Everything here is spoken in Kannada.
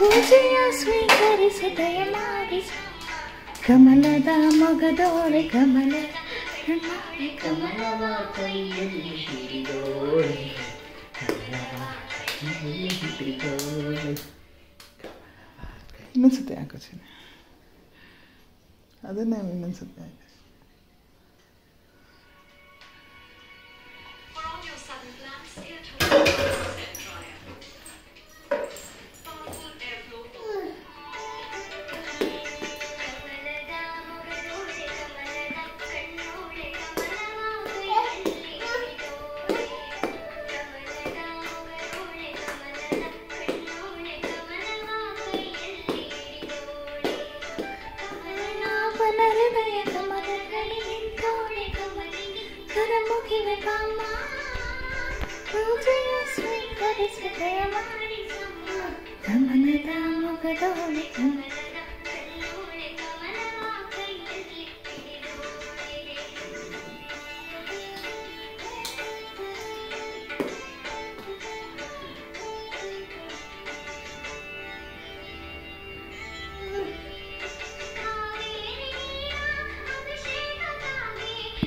ಪೂಜೆಯ ಸ್ವೀಕರಿಸು ದಯಮಾಡಿಸು ಕಮಲದ ಮೊಗದೋಳೆ ಕಮಲ ಕಮಲವ ಕೈಯಲ್ಲಿ ಹಿಡಿದೋಳೆ ಇನ್ನೊಂದ್ಸತಿ ಹಾಕೋತೀನಿ ಅದನ್ನೇ ಇನ್ನೊಂದ್ಸತಿ ಹಾಕಿ ಕಮಲದ ಮೊಗದೋಳೆ